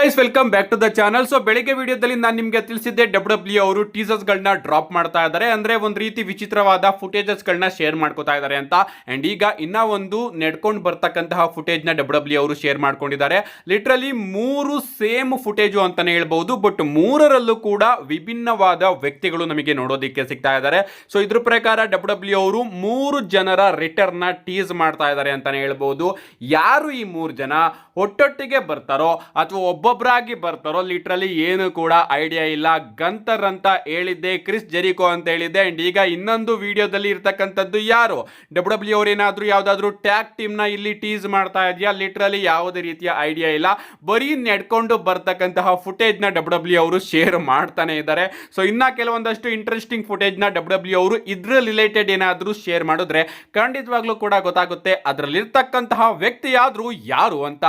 Guys welcome back to the channel. So ಬೆಳಿಗ್ಗೆ ವಿಡಿಯೋದಲ್ಲಿ ನಾನು ನಿಮಗೆ ತಿಳಿಸಿದ್ದೆ ಡಬ್ಲ್ಯೂ ಅವರು ಟೀಸರ್ಸ್ ಗಳನ್ನ ಡ್ರಾಪ್ ಮಾಡ್ತಾ ಇದ್ದಾರೆ, ಅಂದ್ರೆ ಒಂದು ರೀತಿ ವಿಚಿತ್ರವಾದ ಫುಟೇಜಸ್ ಗಳನ್ನ ಶೇರ್ ಮಾಡ್ಕೋತಾ ಇದ್ದಾರೆ ಅಂತ. ಅಂಡ್ ಈಗ ಇನ್ನ ಒಂದು ನೆಡ್ಕೊಂಡು ಬರ್ತಕ್ಕಂತಹ ಫುಟೇಜ್ ನ ಡಬ್ಲ್ಯೂ ಅವರು ಶೇರ್ ಮಾಡ್ಕೊಂಡಿದ್ದಾರೆ. ಲಿಟ್ರಲಿ ಮೂರು ಸೇಮ್ ಫುಟೇಜು ಅಂತಾನೆ ಹೇಳ್ಬಹುದು, ಬಟ್ ಮೂರರಲ್ಲೂ ಕೂಡ ವಿಭಿನ್ನವಾದ ವ್ಯಕ್ತಿಗಳು ನಮಗೆ ನೋಡೋದಿಕ್ಕೆ ಸಿಗ್ತಾ ಇದ್ದಾರೆ. ಸೊ ಇದ್ರ ಪ್ರಕಾರ ಡಬ್ಲ್ಯೂ ಅವರು ಮೂರು ಜನರ ರಿಟರ್ನ್ ನ ಟೀಸ್ ಮಾಡ್ತಾ ಇದ್ದಾರೆ ಅಂತಾನೆ ಹೇಳ್ಬಹುದು. ಯಾರು ಈ ಮೂರು ಜನ ಒಟ್ಟೊಟ್ಟಿಗೆ ಬರ್ತಾರೋ ಅಥವಾ ಒಬ್ಬೊಬ್ಬರಾಗಿ ಬರ್ತಾರೋ ಲಿಟ್ರಲಿ ಏನು ಕೂಡ ಐಡಿಯಾ ಇಲ್ಲ. ಗಂತರ್ ಅಂತ ಹೇಳಿದ್ದೆ, ಕ್ರಿಸ್ ಜೆರಿಕೋ ಅಂತ ಹೇಳಿದ್ದೆ. ಅಂಡ್ ಈಗ ಇನ್ನೊಂದು ವಿಡಿಯೋದಲ್ಲಿ ಇರ್ತಕ್ಕಂಥದ್ದು ಯಾರು ಡಬ್ಲ್ಯೂ ಅವ್ರು ಏನಾದ್ರು ಯಾವ್ದಾದ್ರು ಟ್ಯಾಗ್ ಟೀಮ್ ನ ಇಲ್ಲಿ ಟೀಸ್ ಮಾಡ್ತಾ ಇದೆಯಾ? ಲಿಟ್ರಲಿ ಯಾವುದೇ ರೀತಿಯ ಐಡಿಯಾ ಇಲ್ಲ. ಬರೀ ನೆಡ್ಕೊಂಡು ಬರ್ತಕ್ಕಂತಹ ಫುಟೇಜ್ ನ ಡಬ್ಲ್ಯೂ ಅವರು ಶೇರ್ ಮಾಡ್ತಾನೆ ಇದ್ದಾರೆ. ಸೊ ಇನ್ನ ಕೆಲವೊಂದಷ್ಟು ಇಂಟ್ರೆಸ್ಟಿಂಗ್ ಫುಟೇಜ್ ನ ಡಬ್ಲ್ಯೂ ಅವರು ಇದ್ರ ರಿಲೇಟೆಡ್ ಏನಾದ್ರೂ ಶೇರ್ ಮಾಡಿದ್ರೆ ಖಂಡಿತವಾಗ್ಲೂ ಕೂಡ ಗೊತ್ತಾಗುತ್ತೆ ಅದರಲ್ಲಿ ಇರ್ತಕ್ಕಂತಹ ವ್ಯಕ್ತಿ ಆದ್ರೂ ಯಾರು ಅಂತ.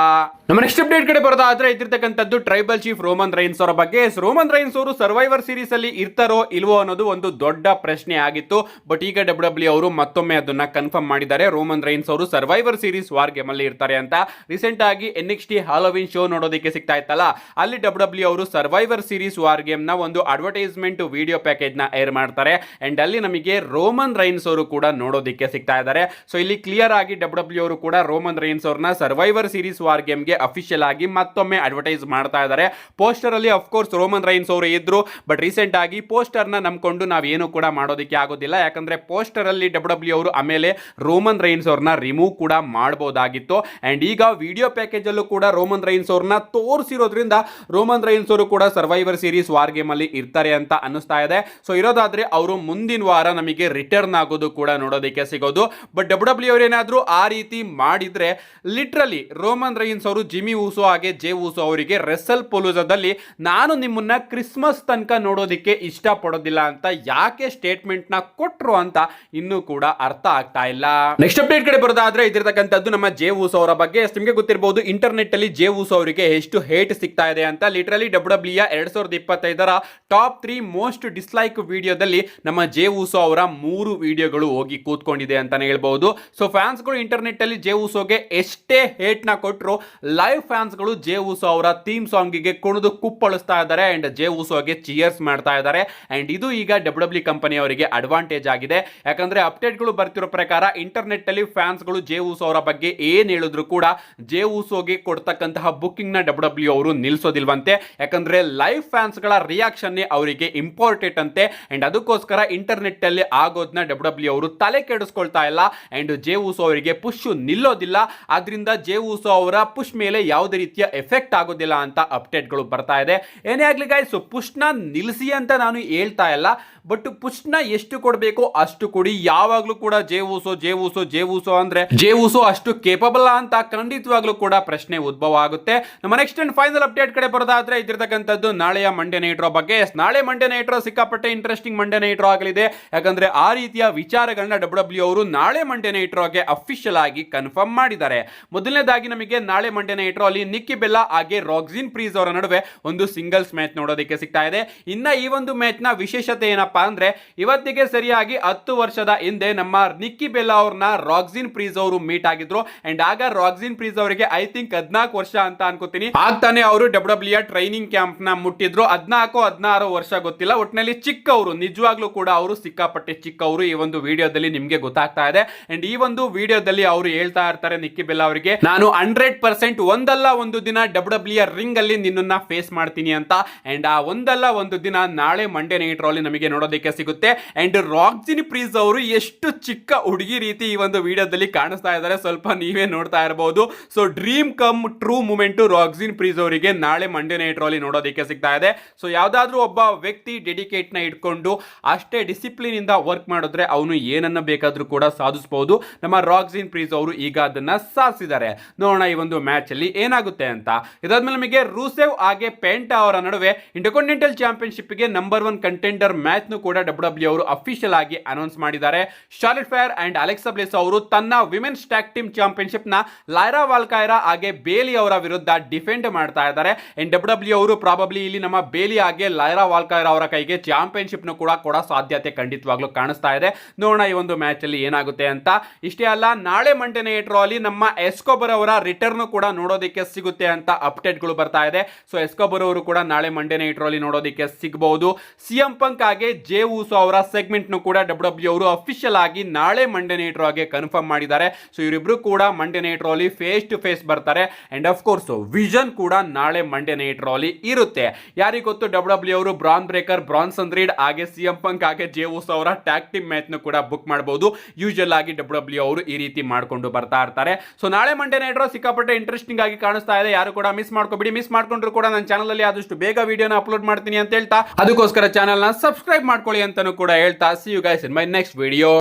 ನಮ್ಮ ನೆಕ್ಸ್ಟ್ ಅಪ್ಡೇಟ್ ಕಡೆ ಬರೋದಾದ್ರೆ ಇದ್ದಿರ್ತಕ್ಕಂಥದ್ದು ಟ್ರೈಬಲ್ ಚೀಫ್ ರೋಮನ್ ರೈನ್ಸ್ ಅವರ ಬಗ್ಗೆ. ರೋಮನ್ ರೈನ್ಸ್ ಅವರು ಸರ್ವೈವರ್ ಸೀರೀಸ್ ಅಲ್ಲಿ ಇರ್ತಾರೋ ಇಲ್ವೋ ಅನ್ನೋದು ಒಂದು ದೊಡ್ಡ ಪ್ರಶ್ನೆ ಆಗಿತ್ತು. ಬಟ್ ಈಗ ಡಬ್ಲ್ಯೂ ಅವರು ಮತ್ತೊಮ್ಮೆ ಅದನ್ನ ಕನ್ಫರ್ಮ್ ಮಾಡಿದ್ದಾರೆ. ರೋಮನ್ ರೈನ್ಸ್ ಅವರು ಸರ್ವೈವರ್ ಸೀರೀಸ್ ವಾರ್ ಗೇಮ್ ಅಲ್ಲಿ ಇರ್ತಾರೆ ಅಂತ. ರೀಸೆಂಟ್ ಆಗಿ NXT ಹಾಲೋವಿನ್ ಶೋ ನೋಡೋದಕ್ಕೆ ಸಿಗ್ತಾ ಇತ್ತಲ್ಲ, ಅಲ್ಲಿ ಡಬ್ಲ್ಯೂ ಅವರು ಸರ್ವೈವರ್ ಸೀರೀಸ್ ವಾರ್ ಗೇಮ್ ನ ಒಂದು ಅಡ್ವರ್ಟೈಸ್ಮೆಂಟ್ ವಿಡಿಯೋ ಪ್ಯಾಕೇಜ್ ನ ಏರ್ ಮಾಡ್ತಾರೆ. ಅಂಡ್ ಅಲ್ಲಿ ನಮಗೆ ರೋಮನ್ ರೈನ್ಸ್ ಅವರು ಕೂಡ ನೋಡೋದಕ್ಕೆ ಸಿಗ್ತಾ ಇದ್ದಾರೆ. ಸೊ ಇಲ್ಲಿ ಕ್ಲಿಯರ್ ಆಗಿ ಡಬ್ಲ್ಯೂ ಅವರು ಕೂಡ ರೋಮನ್ ರೈನ್ಸ್ ಅವ್ರನ್ನ ಸರ್ವೈವರ್ ಸೀರೀಸ್ ವಾರ್ ಗೇಮ್ ಗೆ ಅಫಿಷಿಯಲ್ ಆಗಿ ಮತ್ತೊಮ್ಮೆ ಅಡ್ವರ್ಟೈಸ್ ಮಾಡ್ತಾ ಇದ್ದಾರೆ. ಪೋಸ್ಟರ್ ಅಲ್ಲಿ ಆಫ್ ಕೋರ್ಸ್ ರೋಮನ್ ರೈನ್ಸ್ ಅವರು ಇದ್ರು, ಬಟ್ ರೀಸೆಂಟ್ ಆಗಿ ಪೋಸ್ಟರ್ ನ ನಂಬ್ಕೊಂಡು ನಾವೇನು ಕೂಡ ಮಾಡೋದಕ್ಕೆ ಆಗೋದಿಲ್ಲ. ಯಾಕಂದ್ರೆ ಪೋಸ್ಟರ್ ಅಲ್ಲಿ ಡಬ್ಲ್ಯೂ ಅವರು ಆಮೇಲೆ ರೋಮನ್ ರೈನ್ಸ್ ಅವ್ರನ್ನ ರಿಮೂವ್ ಕೂಡ ಮಾಡಬಹುದಾಗಿತ್ತು. ಅಂಡ್ ಈಗ ವಿಡಿಯೋ ಪ್ಯಾಕೇಜ್ ಅಲ್ಲೂ ಕೂಡ ರೋಮನ್ ರೈನ್ಸ್ ಅವ್ರನ್ನ ತೋರಿಸಿರೋದ್ರಿಂದ ರೋಮನ್ ರೈನ್ಸ್ ಅವರು ಕೂಡ ಸರ್ವೈವರ್ ಸೀರೀಸ್ ವಾರ್ ಗೇಮ್ ಅಲ್ಲಿ ಇರ್ತಾರೆ ಅಂತ ಅನ್ನಿಸ್ತಾ ಇದೆ. ಸೊ ಇರೋದಾದ್ರೆ ಅವರು ಮುಂದಿನ ವಾರ ನಮಗೆ ರಿಟರ್ನ್ ಆಗೋದು ಕೂಡ ನೋಡೋದಕ್ಕೆ ಸಿಗೋದು. ಬಟ್ ಡಬ್ಲ್ಯೂ ಅವರು ಏನಾದ್ರು ಆ ರೀತಿ ಮಾಡಿದ್ರೆ ಲಿಟ್ರಲಿ ರೋಮನ್ ರೈನ್ಸ್ ಅವರು ಜಿಮಿ ಊಸೋ ಹಾಗೆ ಜೇ ಊಸೋ ಅವರಿಗೆ ರೆಸಲ್ ಪೊಲೂಜಾದಲ್ಲಿ ನಾನು ನಿಮ್ಮನ್ನ ಕ್ರಿಸ್ಮಸ್ ತನಕ ನೋಡೋದಕ್ಕೆ ಇಷ್ಟ ಪಡೋದಿಲ್ಲ ಅಂತ ಯಾಕೆ ಸ್ಟೇಟ್ಮೆಂಟ್ ನ ಕೊಟ್ರು ಅಂತ ಇನ್ನೂ ಕೂಡ ಅರ್ಥ ಆಗ್ತಾ ಇಲ್ಲ. ನೆಕ್ಸ್ಟ್ ಅಪ್ಡೇಟ್ ಕಡೆ ಬರೋದಾದ್ರೆ ಇದಿರ್ತಕ್ಕಂಥದ್ದು ನಮ್ಮ ಜೇ ಊಸೋ ಅವರ ಬಗ್ಗೆ. ನಿಮಗೆ ಗೊತ್ತಿರಬಹುದು ಇಂಟರ್ನೆಟ್ ಅಲ್ಲಿ ಜೇ ಊಸೋ ಅವರಿಗೆ ಎಷ್ಟು ಹೇಟ್ ಸಿಗ್ತಾ ಇದೆ ಅಂತ. Literally W 2025 top 3 most dislike ವಿಡಿಯೋದಲ್ಲಿ ನಮ್ಮ ಜೇ ಊಸೋ ಅವರ 3 ವಿಡಿಯೋಗಳು ಹೋಗಿ ಕೂತ್ಕೊಂಡಿದೆ ಅಂತಾನೆ ಹೇಳ್ಬಹುದು. ಸೊ ಫ್ಯಾನ್ಸ್ ಗಳು ಇಂಟರ್ನೆಟ್ ಅಲ್ಲಿ ಜೇ ಊಸೋಗೆ ಎಷ್ಟೇ ಹೇಟ್ ನ ಕೊಟ್ಟರು ಲೈವ್ ಫ್ಯಾನ್ಸ್ ಗಳು ಜೇ ಊಸೋ ಅವರ ಥೀಮ್ ಸಾಂಗ್ ಗೆ ಕುಣಿದು ಕುಪ್ಪಳಿಸ್ತಾ ಇದ್ದಾರೆ ಅಂಡ್ ಜೇ ಊಸೋಗೆ ಚಿಯರ್ಸ್ ಮಾಡ್ತಾ ಇದ್ದಾರೆ. ಅಂಡ್ ಇದು ಈಗ ಡಬ್ಲ್ಯೂ ಕಂಪನಿ ಅವರಿಗೆ ಅಡ್ವಾಂಟೇಜ್ ಆಗಿದೆ. ಯಾಕಂದ್ರೆ ಅಪ್ಡೇಟ್ ಗಳು ಬರ್ತಿರೋ ಪ್ರಕಾರ ಇಂಟರ್ನೆಟ್ ಅಲ್ಲಿ ಫ್ಯಾನ್ಸ್ ಗಳು ಜೇ ಊಸೋ ಅವರ ಬಗ್ಗೆ ಏನ್ ಹೇಳಿದ್ರು ಕೂಡ ಜೇ ಊಸೋಗೆ ಕೊಡ್ತಕ್ಕಂತಹ ಬುಕಿಂಗ್ ನ ಡಬ್ಲ್ಯೂ ಅವರು ನಿಲ್ಸೋದಿಲ್ವಂತೆ. ಯಾಕಂದ್ರೆ ಲೈವ್ ಫ್ಯಾನ್ಸ್ ಗಳ ರಿಯಾಕ್ಷನ್ ಅವರಿಗೆ ಇಂಪಾರ್ಟೆಂಟ್ ಅಂತೆ. ಅಂಡ್ ಅದಕ್ಕೋಸ್ಕರ ಇಂಟರ್ನೆಟ್ ಅಲ್ಲಿ ಆಗೋದನ್ನ ಡಬ್ಲ್ಯೂ ಅವರು ತಲೆ ಕೆಡಿಸ್ಕೊಳ್ತಾ ಇಲ್ಲ. ಅಂಡ್ ಜೇ ಊಸೋ ಅವರಿಗೆ ಪುಷ್ ನಿಲ್ಲೋದಿಲ್ಲ. ಆದ್ರಿಂದ ಜೇ ಊಸೋ ಅವರ ಪುಷ್ ಮೇಲೆ ಯಾವುದೇ ರೀತಿಯ ಎಫೆಕ್ಟ್ ಆಗೋದಿಲ್ಲ ಅಂತ ಅಪ್ಡೇಟ್ ಗಳು ಬರ್ತಾ ಇದೆ. ಏನೇ ಆಗ್ಲಿ ಗೈಸ್, ಪುಷ್ ನ ನಿಲ್ಲಿಸಿ ಅಂತ ನಾನು ಹೇಳ್ತಾ ಇಲ್ಲ, ಬಟ್ ಪುಷ್ ನ ಎಷ್ಟು ಕೊಡಬೇಕು ಅಷ್ಟು ಕೊಡಿ. ಯಾವಾಗ್ಲೂ ಕೂಡ ಜೇ ಊಸೋ ಅಂದ್ರೆ ಜೇ ಊಸೋ ಅಷ್ಟು ಕೇಪಬಲ್ ಅಂತ ಖಂಡಿತವಾಗ್ಲೂ ಕೂಡ ಪ್ರಶ್ನೆ ಉದ್ಭವ ಆಗುತ್ತೆ. ನಮ್ಮ ನೆಕ್ಸ್ಟ್ ಅಂಡ್ ಫೈನಲ್ ಅಪ್ಡೇಟ್ ಕಡೆ ಬರೋದಾದ್ರೆ ಇದಿರ್ತಕ್ಕಂಥದ್ದು ನಾಳೆಯ ಮಂಡೇ ನೈಟ್ ರೋ ಬಗ್ಗೆ. ನಾಳೆ ಮಂಡೇ ನೈಟ್ ರೋ ಸಿಕ್ಕಾಪಟ್ಟೆ ಇಂಟ್ರೆಸ್ಟಿಂಗ್ ಮಂಡೇ ನೈಟ್ ರೋ ಆಗಲಿದೆ. ಯಾಕಂದ್ರೆ ಆ ರೀತಿಯ ವಿಚಾರಗಳನ್ನ ಡಬ್ಲ್ಯೂ ಅವರು ನಾಳೆ ಮಂಡೇ ನೈಟ್ ರೋಗೆ ಅಫಿಷಿಯಲ್ ಆಗಿ ಕನ್ಫರ್ಮ್ ಮಾಡಿದ್ದಾರೆ. ಮೊದಲನೇದಾಗಿ ನಮಗೆ ನಾಳೆ ಮಂಡೇ ನೈಟ್ ರೋ ಅಲ್ಲಿ ನಿಕ್ಕಿ ಬೆಲ್ಲಾ ಹಾಗೆ ರಾಕ್ಸಿನ್ ಪ್ರೀಸ್ ಅವರ ನಡುವೆ ಒಂದು ಸಿಂಗಲ್ಸ್ ಮ್ಯಾಚ್ ನೋಡೋದಕ್ಕೆ ಸಿಗ್ತಾ ಇದೆ. ಇನ್ನ ಈ ಒಂದು ಮ್ಯಾಚ್ ನ ವಿಶೇಷತೆ ಏನಪ್ಪಾ ಅಂದ್ರೆ ಇವತ್ತಿಗೆ ಸರಿಯಾಗಿ 10 ವರ್ಷದ ಹಿಂದೆ ನಮ್ಮ ನಿಕ್ಕಿ ಬೆಲ್ಲಾ ಅವ್ರನ್ನ ರಾಕ್ಸಿನ್ ಪ್ರೀಸ್ ಅವರು ಮೀಟ್ ಆಗಿದ್ರು. ಅಂಡ್ ಆಗ ರಾಕ್ಸಿನ್ ಪ್ರೀಸ್ ಅವರಿಗೆ ಐ ಥಿಂಕ್ 14 ವರ್ಷ ಅಂತ ಅನ್ಕೋತೀನಿ. ಆಗ್ತಾನೆ ಅವರು ಡಬ್ಲ್ಯೂ ಟ್ರೈನಿಂಗ್ ಕ್ಯಾಂಪ್ ನ ಮುಟ್ಟಿದ್ರು. 14-16 ವರ್ಷ ಗೊತ್ತಿಲ್ಲ, ಒಟ್ಟಿನಲ್ಲಿ ಚಿಕ್ಕವರು, ನಿಜವಾಗ್ಲೂ ಕೂಡ ಅವರು ಸಿಕ್ಕಾಪಟ್ಟೆ ಚಿಕ್ಕವರು. ಈ ಒಂದು ವಿಡಿಯೋದಲ್ಲಿ ನಿಮ್ಗೆ ಗೊತ್ತಾಗ್ತಾ ಇದೆ. ಅಂಡ್ ಈ ಒಂದು ವಿಡಿಯೋದಲ್ಲಿ ಅವರು ಹೇಳ್ತಾ ಇರ್ತಾರೆ ನಿಕ್ಕಿ ಬೆಲ್ಲಾ ಅವರಿಗೆ, ನಾನು 100% ಒಂದಲ್ಲ ಒಂದು ದಿನ ಡಬ್ಲ್ಯೂ ರಿಂಗ್ ಅಲ್ಲಿ ನಿನ್ನನ್ನ ಫೇಸ್ ಮಾಡ್ತೀನಿ ಅಂತ. ಅಂಡ್ ಆ ಒಂದಲ್ಲ ಒಂದು ದಿನ ನಾಳೆ ಮಂಡೇ ನೈಟ್ ರೋ ಅಲ್ಲಿ ನಮಗೆ ನೋಡೋದಕ್ಕೆ ಸಿಗುತ್ತೆ. ಅಂಡ್ ರಾಕ್ಸಿನ್ ಪ್ರೀಸ್ ಅವರು ಎಷ್ಟು ಚಿಕ್ಕ ಹುಡುಗಿ ರೀತಿ ಈ ಒಂದು ವಿಡಿಯೋದಲ್ಲಿ ಕಾಣಿಸ್ತಾ ಇದ್ದಾರೆ, ಸ್ವಲ್ಪ ನೀವೇ ನೋಡ್ತಾ ಇರಬಹುದು. So dream come true moment ರಾಕ್ಸಿನ್ ಪ್ರೀಸ್ ಅವರಿಗೆ ನಾಳೆ ಮಂಡೇ ನೈಟ್ ರೋ ಅಲ್ಲಿ ನೋಡೋದಕ್ಕೆ ಸಿಗ್ತಾ ಇದೆ. ಸೊ ಯಾವ್ದಾದ್ರು ಒಬ್ಬ ವ್ಯಕ್ತಿ ಡೆಡಿಕೇಟ್ ನ ಇಟ್ಕೊಂಡು ಅಷ್ಟೇ ಡಿಸಿಪ್ಲಿನ್ ಇಂದ ವರ್ಕ್ ಮಾಡಿದ್ರೆ ಅವನು ಏನನ್ನ ಬೇಕಾದ್ರೂ ಕೂಡ ಸಾಧಿಸಬಹುದು. ನಮ್ಮ ರಾಕ್ಸಿನ್ ಪ್ರೀಸ್ ಅವರು ಈಗ ಅದನ್ನ ಸಾಧಿಸಿದ್ದಾರೆ. ನೋಡೋಣ ಈ ಒಂದು ಮ್ಯಾಚ್ ಅಲ್ಲಿ ಏನಾಗುತ್ತೆ ಅಂತ. ಇದಾದ್ಮೇಲೆ ನಮಗೆ ರೂಸೆವ್ ಹಾಗೆ ಪೆಂಟಾ ಅವರ ನಡುವೆ ಇಂಟರ್ಕಾಂಟಿನೆಂಟಲ್ ಚಾಂಪಿಯನ್ಶಿಪ್ ಗೆ ನಂಬರ್ 1 ಕಂಟೆಂಡರ್ ಮ್ಯಾಚ್ ನು ಕೂಡ ಡಬ್ಲ್ಯೂ ಅವರು ಅಫಿಷಿಯಲ್ ಆಗಿ ಅನೌನ್ಸ್ ಮಾಡಿದ್ದಾರೆ. Charlotte fair and Alexa bless ಅವರು ತನ್ನ ವಿಮೆನ್ಸ್ ಟ್ಯಾಗ್ ಟೀಮ್ ಚಾಂಪಿಯನ್ಶಿಪ್ ನ ಲೈರಾ ವಾಲ್ಕೈರಾ ಹಾಗೆ ಬೇಲಿ ಅವರ ವಿರುದ್ಧ ಡಿಫೆಂಡ್ ಮಾಡ್ತಾ ಇದ್ದಾರೆ. ಅಂಡ್ ಡಬ್ಲ್ಯೂ ಅವರು ಪ್ರಾಬಬ್ಲಿ ಇಲ್ಲಿ ನಮ್ಮ ಬೇಲಿ ಹಾಗೆ ಲೈರಾ ವಾಲ್ಕೈರಾ ಅವರ ಕೈಗೆ ಚಾಂಪಿಯನ್ಶಿಪ್ ನು ಕೂಡ ಕೊಡೋ ಸಾಧ್ಯತೆ ಖಂಡಿತವಾಗ್ಲೂ ಕಾಣಿಸ್ತಾ ಇದೆ. ನೋಡೋಣ ಈ ಒಂದು ಮ್ಯಾಚ್ ಅಲ್ಲಿ ಏನಾಗುತ್ತೆ ಅಂತ. ಇಷ್ಟೇ ಅಲ್ಲ, ನಾಳೆ ಮಂಡೇ ನೈಟ್ ರೋ ಅಲ್ಲಿ ನಮ್ಮ ಎಸ್ಕೋಬರ್ ಅವರ ರಿಟರ್ನ್ ಕೂಡ ನೋಡೋದಕ್ಕೆ ಸಿಗುತ್ತೆ ಅಂತ ಅಪ್ಡೇಟ್ಗಳು ಬರ್ತಾ ಇದೆ. ಸೊ ಎಸ್ಕೋಬರ್ ಅವರು ಕೂಡ ನಾಳೆ ಮಂಡೇ ನೈಟ್ ರಾ ಅಲ್ಲಿ ನೋಡೋದಕ್ಕೆ ಸಿಗಬಹುದು. ಸಿಎಂ ಪಂಕ್ ಹಾಗೆ ಜೇ ಉಸೋ ಅವರ ಸೆಗ್ಮೆಂಟ್ ನು ಕೂಡ ಡಬ್ಲ್ಯೂ ಅವರು ಅಫಿಷಿಯಲ್ ಆಗಿ ನಾಳೆ ಮಂಡೇ ನೈಟ್ ರಾ ಗೆ ಕನ್ಫರ್ಮ್ ಮಾಡಿದ್ದಾರೆ. ಸೊ ಇವರಿಬ್ರು ಕೂಡ ಮಂಡೇ ನೈಟ್ ರಾ ಅಲ್ಲಿ ಫೇಸ್ ಟು ಫೇಸ್ ಬರ್ತಾರೆ. ಅಂಡ್ ಆಫ್ ಕೋರ್ಸ್ ವಿಷನ್ ಕೂಡ ನಾಳೆ ಮಂಡೇ ನೈಟ್ ರಾ ಅಲ್ಲಿ ಇರುತ್ತೆ. ಯಾರಿಗೆ ಗೊತ್ತು, ಡಬ್ಲ್ಯೂ ಅವರು ಬ್ರಾನ್ ಬ್ರೇಕರ್, ಬ್ರಾನ್ಸನ್ ರೀಡ್ ಹಾಗೆ ಸಿಎಂ ಪಂಕ್ ಹಾಗೆ ಜೇ ಉಸೋ ಅವರ ಟ್ಯಾಗ್ ಟೀಮ್ ಮ್ಯಾಚ್ ನು ಕೂಡ ಬುಕ್ ಮಾಡಬಹುದು. ಯೂಶುವಲ್ ಆಗಿ ಡಬ್ಲ್ಯೂ ಅವರು ಈ ರೀತಿ ಮಾಡ್ಕೊಂಡು ಬರ್ತಾ ಇರ್ತಾರೆ. ಸೊ ನಾಳೆ ಮಂಡೇ ನೈಟ್ ರಾ ಸಿಕ್ಕಾಪಟ್ಟೆ ಇಂಟ್ರೆಸ್ಟಿಂಗ್ ಆಗಿ ಕಾಣಿಸ್ತಾ ಇದೆ. ಯಾರು ಕೂಡ ಮಿಸ್ ಮಾಡ್ಕೋಬಿಡಿ. ಮಿಸ್ ಮಾಡ್ಕೊಂಡ್ರು ಕೂಡ ನನ್ನ ಚಾನಲ್ ಅಲ್ಲಿ ಆದಷ್ಟು ಬೇಗ ವಿಡಿಯೋನ ಅಪ್ಲೋಡ್ ಮಾಡ್ತೀನಿ ಅಂತ ಹೇಳ್ತಾ, ಅದಕ್ಕೋಸ್ಕರ ಚಾನಲ್ ನ ಸಬ್ಸ್ಕ್ರೈಬ್ ಮಾಡ್ಕೊಳ್ಳಿ ಅಂತಾನೂ ಕೂಡ ಹೇಳ್ತಾ, see you guys in my next video.